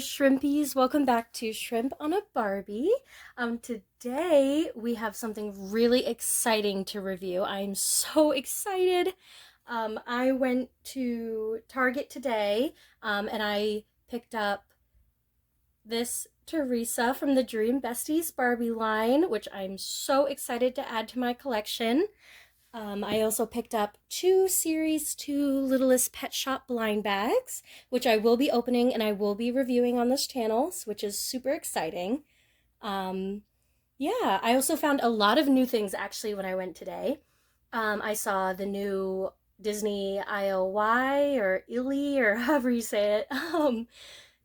Shrimpies, welcome back to Shrimp on a Barbie. Today we have something really exciting to review. I'm so excited. I went to Target today, and I picked up this Teresa from the Dream Besties Barbie line, which I'm so excited to add to my collection. I also picked up two Littlest Pet Shop blind bags, which I will be opening and I will be reviewing on this channel, which is super exciting. Um, yeah, I also found a lot of new things actually when I went today. I saw the new Disney IOY or Illy or however you say it,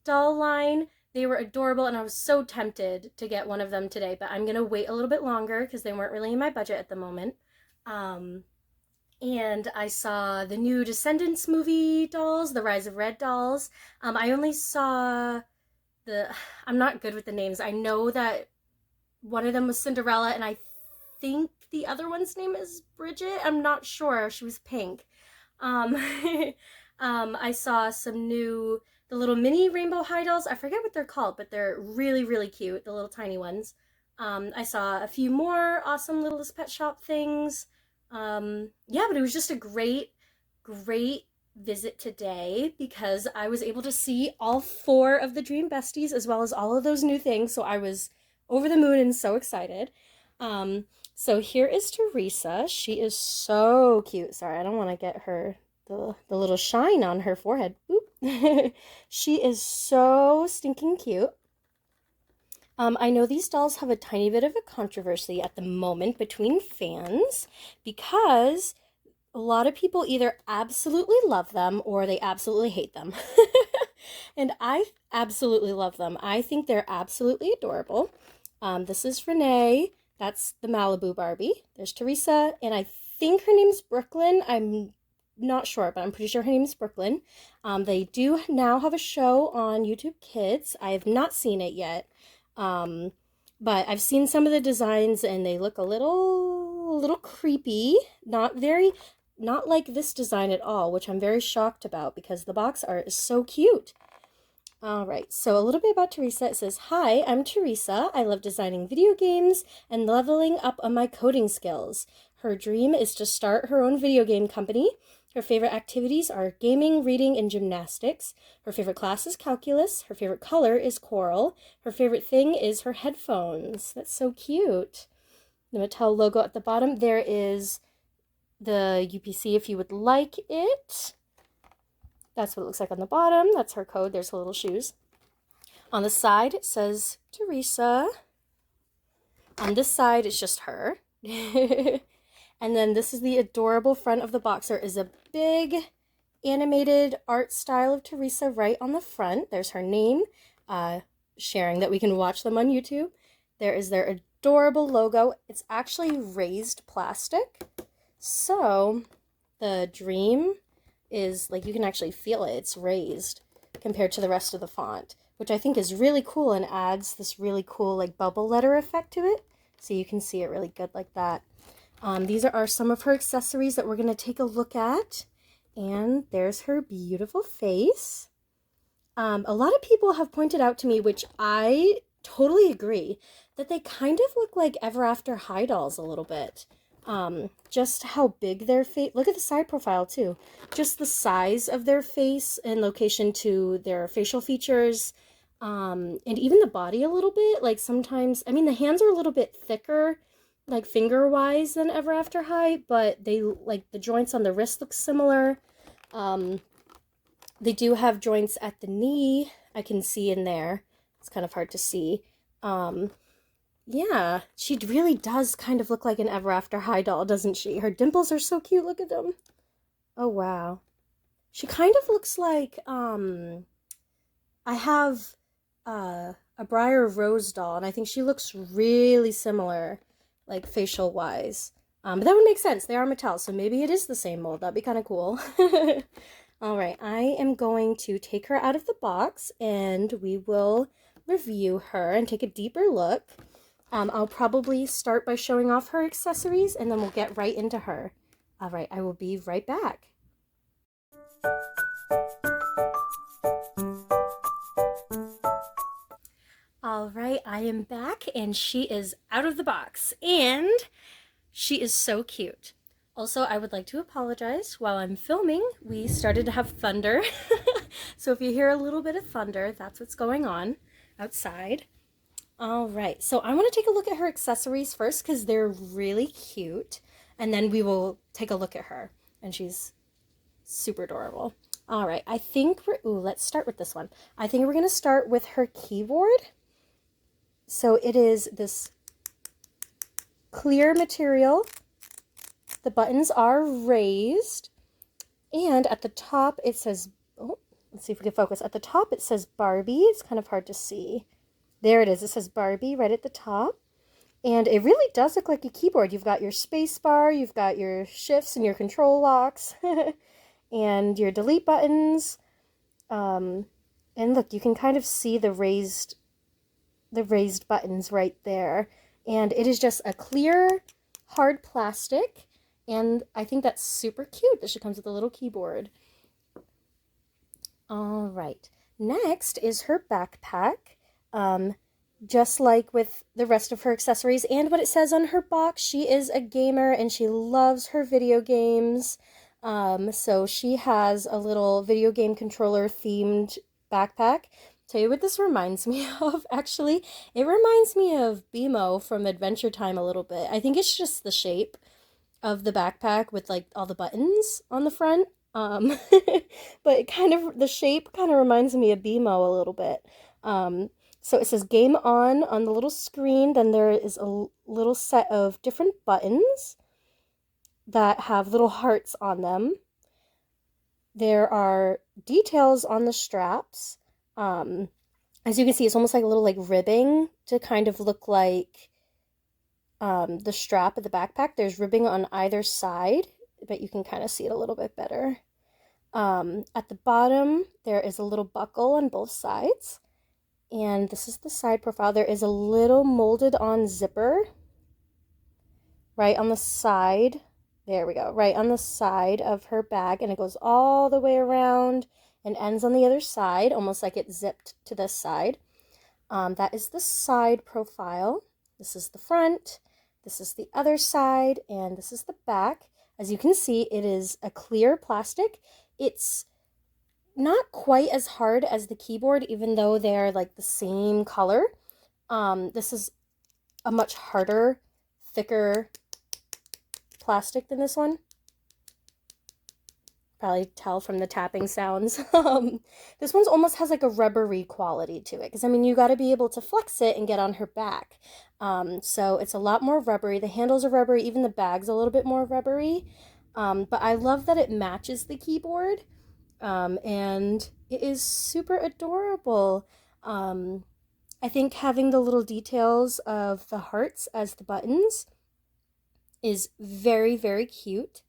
doll line. They were adorable and I was so tempted to get one of them today, but I'm gonna wait a little bit longer because they weren't really in my budget at the moment. Um, and I saw the new Descendants movie dolls, the Rise of Red dolls. I only saw the, I'm not good with the names. I know that one of them was Cinderella, and I think the other one's name is Bridget. I'm not sure. She was pink. Um, I saw the little mini rainbow high dolls. I forget what they're called, but they're really, really cute, the little tiny ones. I saw a few more awesome Littlest Pet Shop things. Yeah, but it was just a great visit today because I was able to see all four of the Dream Besties as well as all of those new things. So I was over the moon and so excited. So here is Teresa. She is so cute. Sorry, I don't want to get her the little shine on her forehead. Oop. She is so stinking cute. I know these dolls have a tiny bit of a controversy at the moment between fans because a lot of people either absolutely love them or they absolutely hate them. And I absolutely love them. I think they're absolutely adorable. This is Renee. That's the Malibu Barbie. There's Teresa, and I think her name's Brooklyn. I'm not sure, but I'm pretty sure her name is Brooklyn. They do now have a show on YouTube Kids. I have not seen it yet. But I've seen some of the designs and they look a little creepy. Not like this design at all, which I'm very shocked about because the box art is so cute. All right, so a little bit about Teresa. It says, "Hi, I'm Teresa. I love designing video games and leveling up on my coding skills. Her dream is to start her own video game company. Her favorite activities are gaming, reading, and gymnastics. Her favorite class is calculus. Her favorite color is coral. Her favorite thing is her headphones." That's so cute. The Mattel logo at the bottom. There is the UPC if you would like it. That's what it looks like on the bottom. That's her code. There's her little shoes. On the side, it says Teresa. On this side, it's just her. And then this is the adorable front of the box. There is a big animated art style of Teresa right on the front. There's her name, sharing that we can watch them on YouTube. There is their adorable logo. It's actually raised plastic. So the dream is like you can actually feel it. It's raised compared to the rest of the font, which I think is really cool and adds this really cool like bubble letter effect to it. So you can see it really good like that. These are some of her accessories that we're going to take a look at. And there's her beautiful face. A lot of people have pointed out to me, which I totally agree, that they kind of look like Ever After High dolls a little bit. Just how big their face, look at the side profile too. Just the size of their face in location to their facial features. And even the body a little bit. Like sometimes, I mean, the hands are a little bit thicker, like finger wise than Ever After High, but they like the joints on the wrist look similar. They do have joints at the knee. I can see in there. It's kind of hard to see. Yeah, she really does kind of look like an Ever After High doll, doesn't she? Her dimples are so cute. Look at them. Oh, wow. She kind of looks like, I have a Briar Rose doll, and I think she looks really similar, like facial wise. But that would make sense. They are Mattel, so maybe it is the same mold. That'd be kind of cool. All right, I am going to take her out of the box, and we will review her and take a deeper look. I'll probably start by showing off her accessories, and then we'll get right into her. All right, I will be right back. All right, I am back and she is out of the box and she is so cute. Also, I would like to apologize. While I'm filming, we started to have thunder. So if you hear a little bit of thunder, that's what's going on outside. All right, so I want to take a look at her accessories first because they're really cute. And then we will take a look at her. And she's super adorable. All right, I think let's start with this one. I think we're going to start with her keyboard. So it is this clear material. The buttons are raised. And at the top it says, oh, let's see if we can focus. At the top it says Barbie. It's kind of hard to see. There it is. It says Barbie right at the top. And it really does look like a keyboard. You've got your space bar, you've got your shifts and your control locks, and your delete buttons. And look, you can kind of see the raised buttons right there. And it is just a clear, hard plastic. And I think that's super cute that she comes with a little keyboard. All right. Next is her backpack. Just like with the rest of her accessories and what it says on her box, she is a gamer and she loves her video games. So she has a little video game controller themed backpack. Tell you what this reminds me of, actually. It reminds me of BMO from Adventure Time a little bit. I think it's just the shape of the backpack with like all the buttons on the front. But the shape kind of reminds me of BMO a little bit. So it says game on the little screen. Then there is a little set of different buttons that have little hearts on them. There are details on the straps. As you can see, it's almost like a little like ribbing to kind of look like the strap of the backpack. There's ribbing on either side, but you can kind of see it a little bit better. At the bottom, there is a little buckle on both sides. And this is the side profile. There is a little molded on zipper right on the side. There we go. Right on the side of her bag. And it goes all the way around and ends on the other side, almost like it's zipped to this side. That is the side profile. This is the front. This is the other side. And this is the back. As you can see, it is a clear plastic. It's not quite as hard as the keyboard, even though they're like the same color. This is a much harder, thicker plastic than this one. Probably tell from the tapping sounds. This one's almost has like a rubbery quality to it, because I mean, you got to be able to flex it and get on her back. So it's a lot more rubbery. The handles are rubbery, even the bag's a little bit more rubbery. But I love that it matches the keyboard. And it is super adorable. I think having the little details of the hearts as the buttons is very, very cute.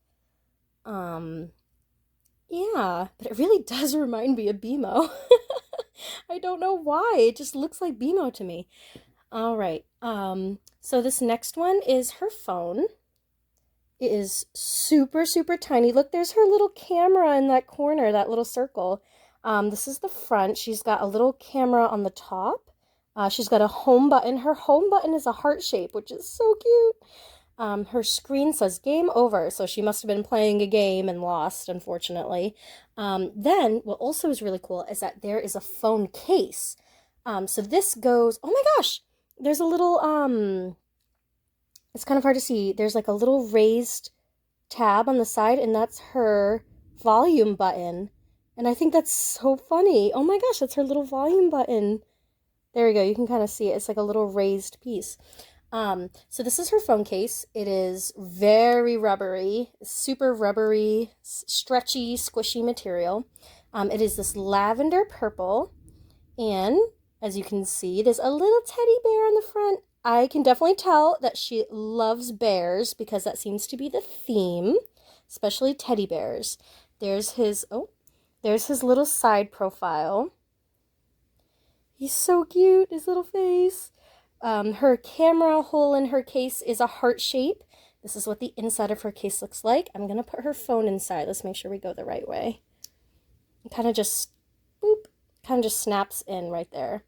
Yeah, but it really does remind me of BMO. I don't know why. It just looks like BMO to me. All right. So this next one is her phone. It is super, super tiny. Look, there's her little camera in that corner, that little circle. This is the front. She's got a little camera on the top. She's got a home button. Her home button is a heart shape, which is so cute. Her screen says game over, so she must have been playing a game and lost, unfortunately. Then, what also is really cool is that there is a phone case. So this goes, oh my gosh, there's a little, it's kind of hard to see. There's like a little raised tab on the side, and that's her volume button. And I think that's so funny. Oh my gosh, that's her little volume button. There we go. You can kind of see it. It's like a little raised piece. So this is her phone case. It is very rubbery, super rubbery, stretchy, squishy material. It is this lavender purple, and as you can see, there's a little teddy bear on the front. I can definitely tell that she loves bears because that seems to be the theme, especially teddy bears. There's his little side profile. He's so cute, his little face. Her camera hole in her case is a heart shape. This is what the inside of her case looks like. I'm going to put her phone inside. Let's make sure we go the right way. It kind of just, boop, kind of just snaps in right there.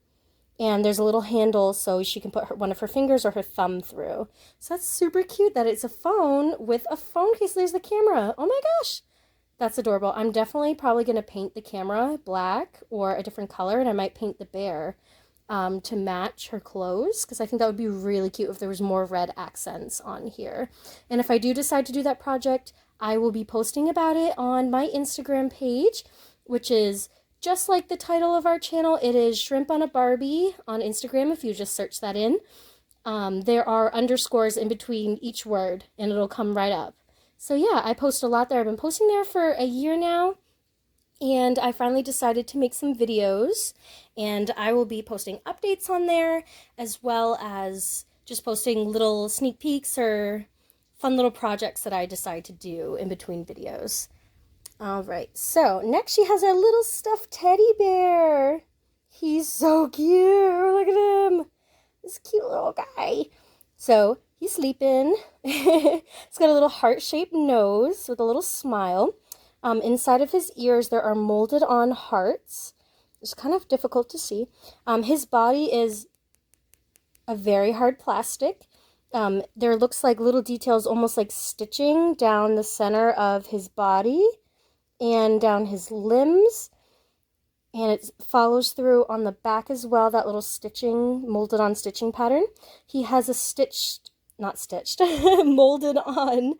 And there's a little handle so she can put one of her fingers or her thumb through. So that's super cute that it's a phone with a phone case. There's the camera. Oh my gosh. That's adorable. I'm definitely probably going to paint the camera black or a different color, and I might paint the bear to match her clothes, because I think that would be really cute if there was more red accents on here. And if I do decide to do that project, I will be posting about it on my Instagram page, which is just like the title of our channel. It is Shrimp on a Barbie on Instagram if you just search that in. There are underscores in between each word, and it'll come right up. So yeah, I post a lot there. I've been posting there for a year now, and I finally decided to make some videos, and I will be posting updates on there, as well as just posting little sneak peeks or fun little projects that I decide to do in between videos. All right, so next she has our little stuffed teddy bear. He's so cute. Look at him. This cute little guy. So he's sleeping. He's got a little heart-shaped nose with a little smile. Inside of his ears, there are molded on hearts. It's kind of difficult to see. His body is a very hard plastic. There looks like little details, almost like stitching down the center of his body and down his limbs. And it follows through on the back as well, that little stitching, molded on stitching pattern. He has a molded on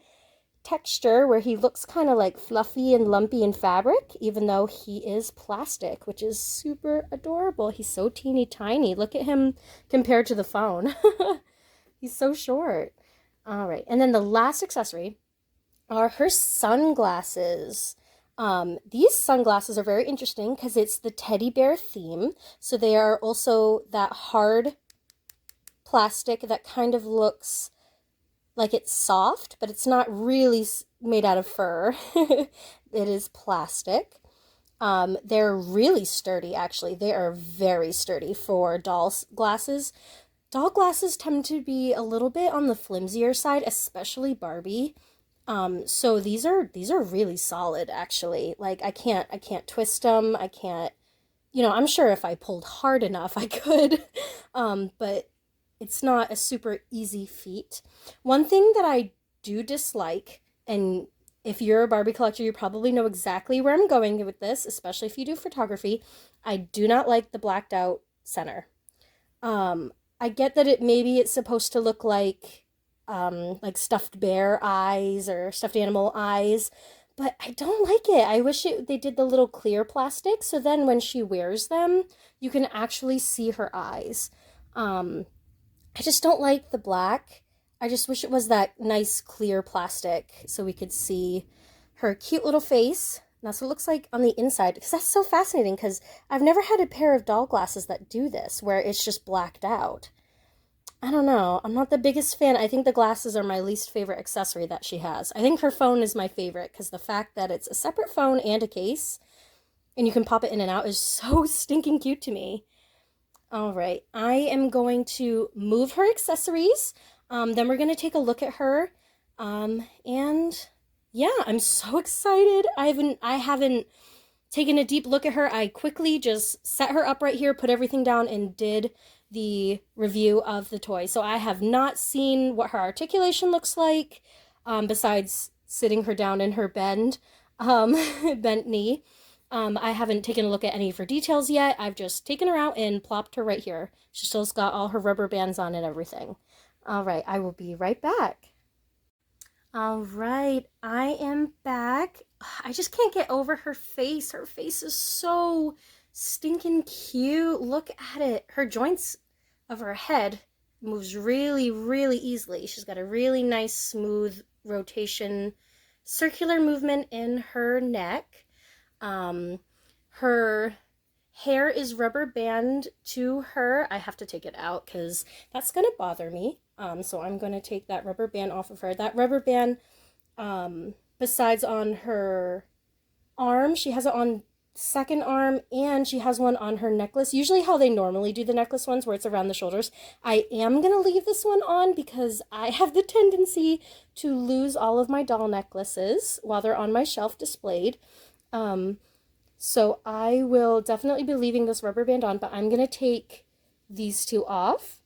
texture where he looks kind of like fluffy and lumpy in fabric, even though he is plastic, which is super adorable. He's so teeny tiny. Look at him compared to the phone. He's so short. All right, and then the last accessory are her sunglasses. These sunglasses are very interesting because it's the teddy bear theme. So they are also that hard plastic that kind of looks like it's soft, but it's not really made out of fur. It is plastic. They're really sturdy, actually. They are very sturdy for doll glasses. Doll glasses tend to be a little bit on the flimsier side, especially Barbie. So these are really solid, actually. Like I can't twist them. I can't, I'm sure if I pulled hard enough I could. But it's not a super easy feat. One thing that I do dislike, and if you're a Barbie collector, you probably know exactly where I'm going with this, especially if you do photography. I do not like the blacked out center. I get that maybe it's supposed to look like stuffed bear eyes or stuffed animal eyes, but I don't like it. I wish they did the little clear plastic, so then when she wears them, you can actually see her eyes. I just don't like the black. I just wish it was that nice clear plastic so we could see her cute little face. And that's what it looks like on the inside, because that's so fascinating, because I've never had a pair of doll glasses that do this, where it's just blacked out. I don't know. I'm not the biggest fan. I think the glasses are my least favorite accessory that she has. I think her phone is my favorite, because the fact that it's a separate phone and a case, and you can pop it in and out, is so stinking cute to me. All right, I am going to move her accessories. Then we're going to take a look at her. And yeah, I'm so excited. I haven't taken a deep look at her. I quickly just set her up right here, put everything down, and did the review of the toy. So I have not seen what her articulation looks like, besides sitting her down in her bent knee. I haven't taken a look at any of her details yet. I've just taken her out and plopped her right here. She still's got all her rubber bands on and everything. All right, I will be right back. All right, I am back. I just can't get over her face. Her face is so stinking cute. Look at it. Her joints of her head moves really, really easily. She's got a really nice, smooth rotation, circular movement in her neck. Her hair is rubber band to her. I have to take it out because that's going to bother me. So I'm going to take that rubber band off of her. That rubber band, besides on her arm, she has it on second arm, and she has one on her necklace. Usually how they normally do the necklace ones, where it's around the shoulders. I am going to leave this one on because I have the tendency to lose all of my doll necklaces while they're on my shelf displayed. So I will definitely be leaving this rubber band on, but I'm going to take these two off.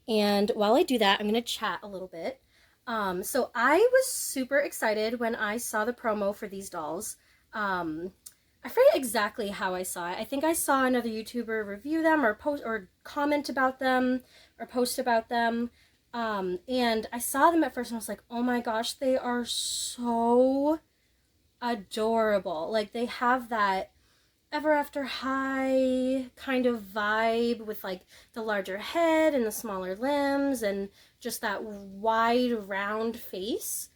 And while I do that, I'm going to chat a little bit. So I was super excited when I saw the promo for these dolls. I forget exactly how I saw it. I think I saw another YouTuber review them or post or comment about them or post about them. And I saw them at first and I was like, oh my gosh, they are so adorable. Like they have that Ever After High kind of vibe with like the larger head and the smaller limbs and just that wide round face.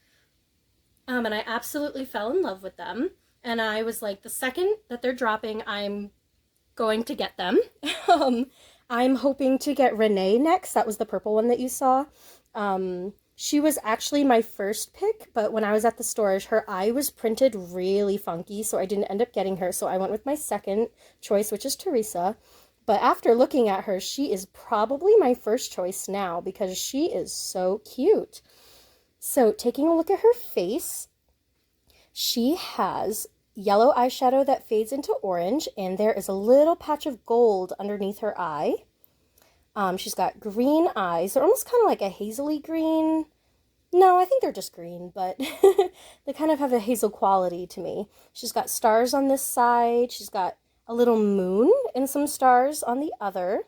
And I absolutely fell in love with them. And I was like, the second that they're dropping, I'm going to get them. um, I'm hoping to get Renee next. That was the purple one that you saw. She was actually my first pick, but when I was at the storage, her eye was printed really funky, so I didn't end up getting her. So I went with my second choice, which is Teresa. But after looking at her, she is probably my first choice now because she is so cute. So taking a look at her face, she has yellow eyeshadow that fades into orange, and there is a little patch of gold underneath her eye. She's got green eyes. They're almost kind of like a hazily green. No, I think they're just green, but they kind of have a hazel quality to me. She's got stars on this side. She's got a little moon and some stars on the other.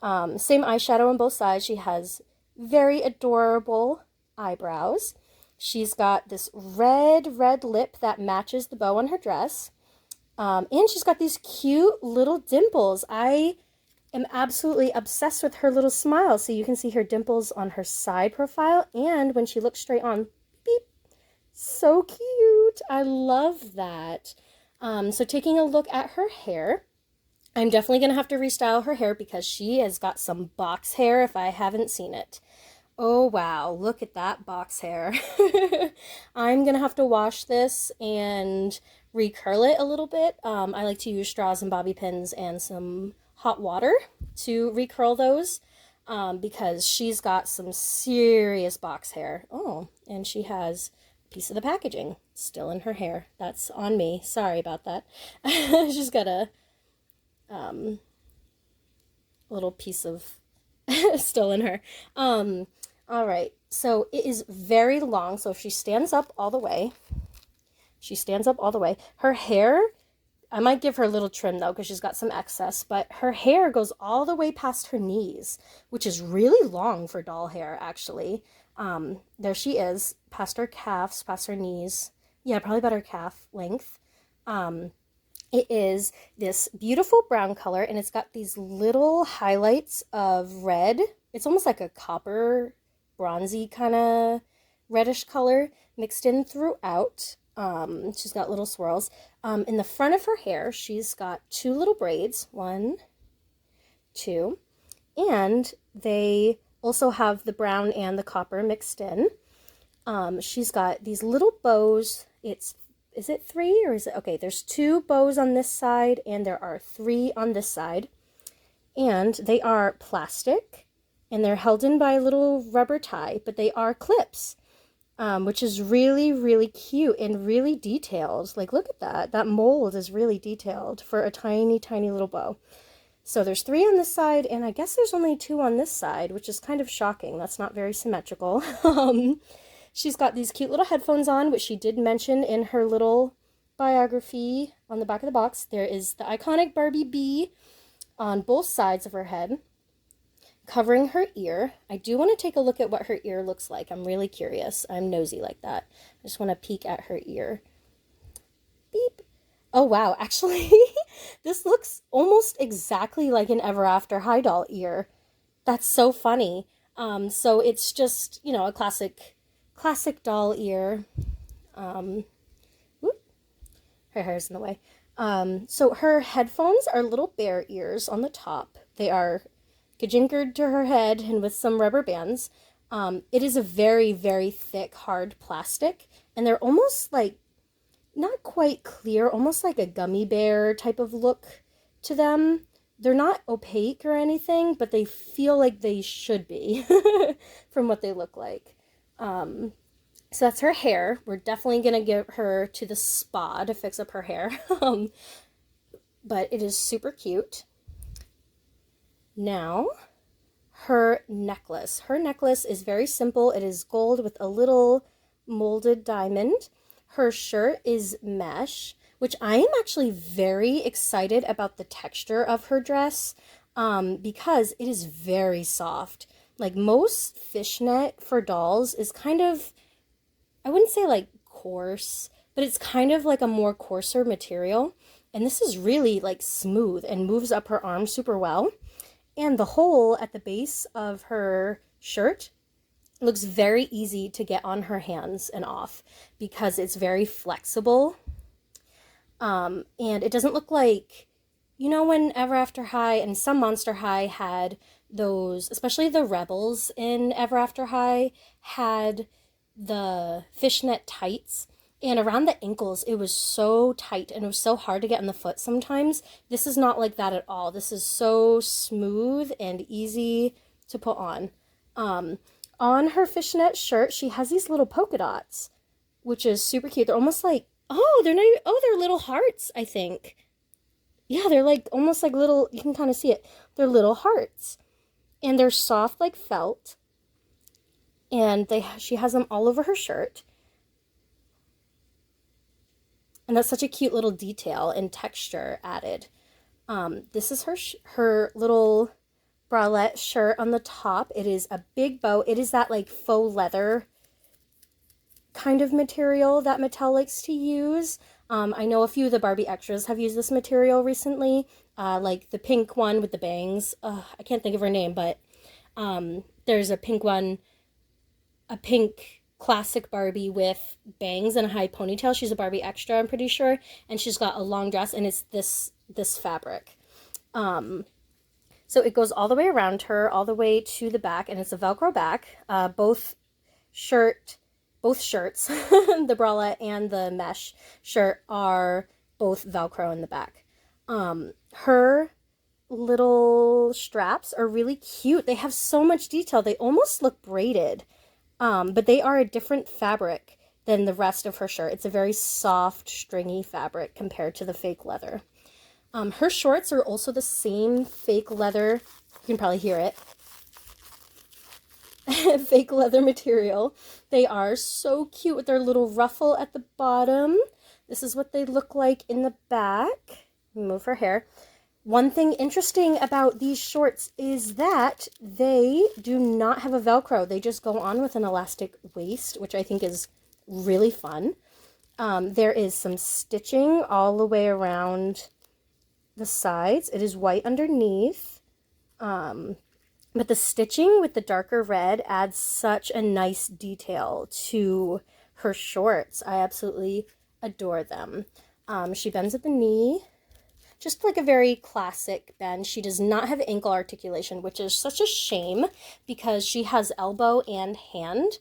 Same eyeshadow on both sides. She has very adorable eyebrows. She's got this red lip that matches the bow on her dress. And she's got these cute little dimples. I am absolutely obsessed with her little smile. So you can see her dimples on her side profile and when she looks straight on. Beep. So cute. I love that. So taking a look at her hair, I'm definitely going to have to restyle her hair because she has got some box hair if I haven't seen it. Oh, wow. Look at that box hair. I'm going to have to wash this and recurl it a little bit. I like to use straws and bobby pins and some hot water to recurl those because she's got some serious box hair. Oh, and she has a piece of the packaging still in her hair. That's on me. Sorry about that. She's got a little piece of still in her. All right, so it is very long. So if she stands up all the way, her hair, I might give her a little trim though, because she's got some excess, but her hair goes all the way past her knees, which is really long for doll hair, actually. There she is, past her calves, past her knees. Yeah, probably about her calf length. It is this beautiful brown color, and it's got these little highlights of red. It's almost like a copper, bronzy kind of reddish color mixed in throughout. She's got little swirls. In the front of her hair, she's got two little braids. One, two. And they also have the brown and the copper mixed in. She's got these little bows. Is it three or is it? Okay, there's two bows on this side and there are three on this side. And they are plastic and they're held in by a little rubber tie, but they are clips, which is really, really cute and really detailed. Like, look at that. That mold is really detailed for a tiny, tiny little bow. So there's three on this side, and I guess there's only two on this side, which is kind of shocking. That's not very symmetrical. She's got these cute little headphones on, which she did mention in her little biography on the back of the box. There is the iconic Barbie bee on both sides of her head, covering her ear. I do want to take a look at what her ear looks like. I'm really curious. I'm nosy like that. I just want to peek at her ear. Beep. Oh, wow. Actually, this looks almost exactly like an Ever After High doll ear. That's so funny. So it's just, you know, a classic doll ear. Whoop, her hair's in the way. So her headphones are little bear ears on the top. They are kajinkered to her head and with some rubber bands. It is a very, very thick, hard plastic, and they're almost like, not quite clear, almost like a gummy bear type of look to them. They're not opaque or anything, but they feel like they should be from what they look like. So that's her hair. We're definitely going to get her to the spa to fix up her hair. But it is super cute. Now, her necklace. Her necklace is very simple. It is gold with a little molded diamond. Her shirt is mesh, which I am actually very excited about the texture of her dress, because it is very soft. Like most fishnet for dolls is kind of, I wouldn't say like coarse, but it's kind of like a more coarser material. And this is really like smooth and moves up her arm super well. And the hole at the base of her shirt looks very easy to get on her hands and off because it's very flexible. And it doesn't look like, you know, when Ever After High and some Monster High had those, especially the Rebels in Ever After High, had the fishnet tights. And around the ankles, it was so tight and it was so hard to get in the foot sometimes. This is not like that at all. This is so smooth and easy to put on. On her fishnet shirt, she has these little polka dots, which is super cute. They're almost like, oh, they're not even, oh, they're little hearts, I think. Yeah, they're like almost like little, you can kind of see it. They're little hearts. And they're soft like felt. And she has them all over her shirt. And that's such a cute little detail and texture added. This is her little bralette shirt on the top. It is a big bow. It is that like faux leather kind of material that Mattel likes to use. I know a few of the Barbie extras have used this material recently, like the pink one with the bangs. I can't think of her name, but there's a pink one, a pink classic Barbie with bangs and a high ponytail. She's a Barbie extra, I'm pretty sure, and she's got a long dress, and it's this fabric. So it goes all the way around her, all the way to the back, and it's a Velcro back. Both shirts, the bralette and the mesh shirt are both Velcro in the back. Her little straps are really cute. They have so much detail. They almost look braided, but they are a different fabric than the rest of her shirt. It's a very soft, stringy fabric compared to the fake leather. Her shorts are also the same fake leather. You can probably hear it. Fake leather material. They are so cute with their little ruffle at the bottom. This is what they look like in the back. Move her hair. One thing interesting about these shorts is that they do not have a Velcro. They just go on with an elastic waist, which I think is really fun. There is some stitching all the way around the sides. It is white underneath. But the stitching with the darker red adds such a nice detail to her shorts. I absolutely adore them. She bends at the knee, just like a very classic bend. She does not have ankle articulation, which is such a shame because she has elbow and hand.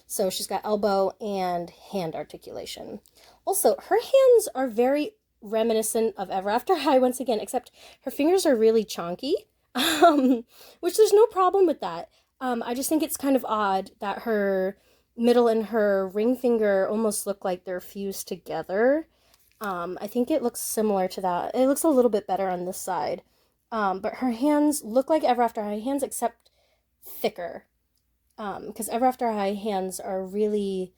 So she's got elbow and hand articulation. Also, her hands are very reminiscent of Ever After High once again, except her fingers are really chonky. Which there's no problem with that. I just think it's kind of odd that her middle and her ring finger almost look like they're fused together. I think it looks similar to that. It looks a little bit better on this side. But her hands look like Ever After High hands, except thicker. Because Ever After High hands are really,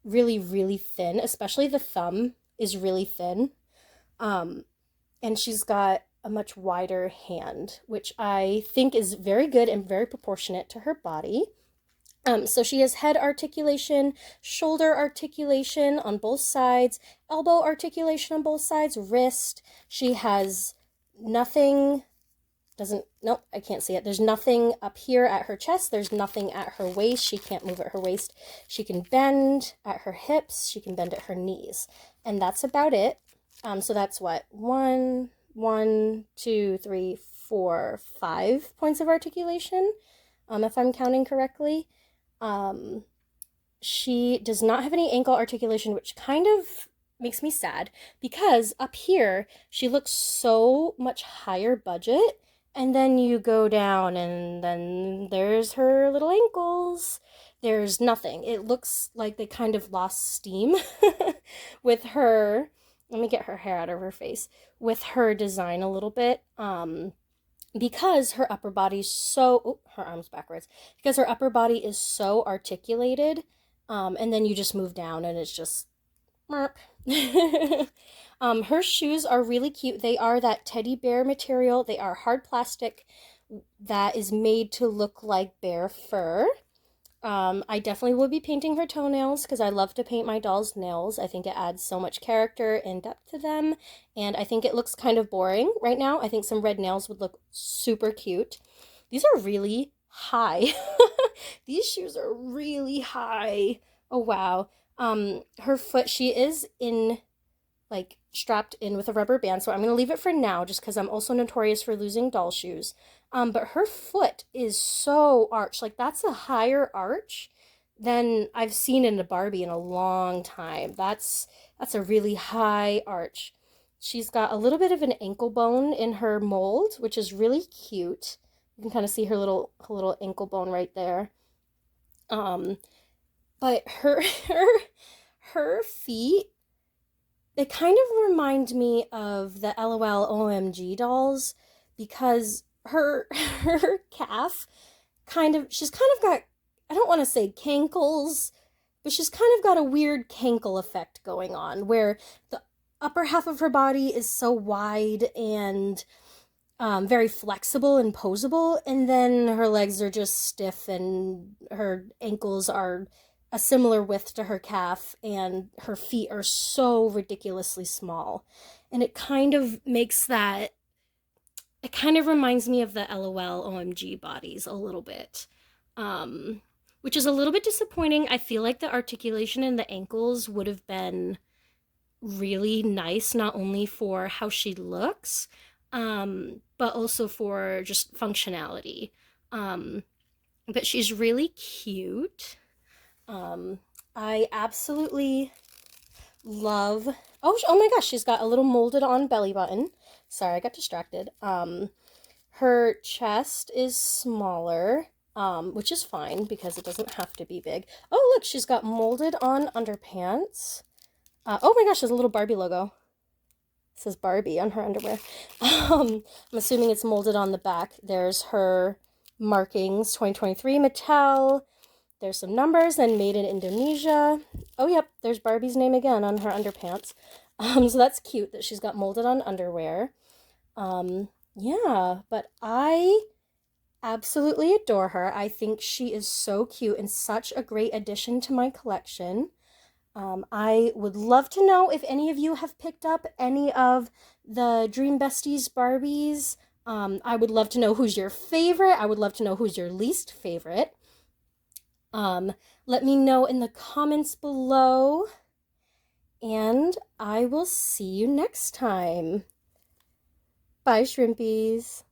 really, really thin. Especially the thumb is really thin. And she's got a much wider hand, which I think is very good and very proportionate to her body. So she has head articulation, shoulder articulation on both sides, elbow articulation on both sides, wrist. She has nothing, nope, I can't see it. There's nothing up here at her chest. There's nothing at her waist. She can't move at her waist. She can bend at her hips. She can bend at her knees. And that's about it. So that's what, 1, 2, 3, 4, 5 points of articulation, if I'm counting correctly. She does not have any ankle articulation, which kind of makes me sad because up here she looks so much higher budget, and then you go down and then there's her little ankles. There's nothing. It looks like they kind of lost steam with her. Let me get her hair out of her face. With her design a little bit. because her upper body's so, oh, her arm's backwards, because her upper body is so articulated, and then you just move down and it's just, her shoes are really cute. They are that teddy bear material. They are hard plastic that is made to look like bear fur. I definitely will be painting her toenails because I love to paint my doll's nails. I think it adds so much character and depth to them, and I think it looks kind of boring right now. I think some red nails would look super cute. These are really high. These shoes are really high. Oh wow. Her foot, she is in like strapped in with a rubber band. So I'm going to leave it for now just because I'm also notorious for losing doll shoes. But her foot is so arched. Like that's a higher arch than I've seen in a Barbie in a long time. That's a really high arch. She's got a little bit of an ankle bone in her mold, which is really cute. You can kind of see her little ankle bone right there. Um, but her feet, they kind of remind me of the LOL OMG dolls because her calf she's kind of got, I don't want to say cankles, but she's kind of got a weird cankle effect going on where the upper half of her body is so wide and very flexible and posable, and then her legs are just stiff, and her ankles are a similar width to her calf, and her feet are so ridiculously small. And it kind of reminds me of the LOL OMG bodies a little bit. Um, which is a little bit disappointing. I feel like the articulation in the ankles would have been really nice, not only for how she looks, but also for just functionality. Um, but she's really cute. Um, I absolutely love. Oh my gosh, she's got a little molded on belly button. Sorry, I got distracted. Her chest is smaller, which is fine because it doesn't have to be big. Oh, look, she's got molded on underpants. Oh my gosh, there's a little Barbie logo. It says Barbie on her underwear. I'm assuming it's molded on the back. There's her markings, 2023 Mattel. There's some numbers and made in Indonesia. Oh, yep, there's Barbie's name again on her underpants. So that's cute that she's got molded on underwear. Yeah, but I absolutely adore her. I think she is so cute and such a great addition to my collection. I would love to know if any of you have picked up any of the Dream Besties Barbies. I would love to know who's your favorite. I would love to know who's your least favorite. Let me know in the comments below, and I will see you next time. Bye, Shrimpies.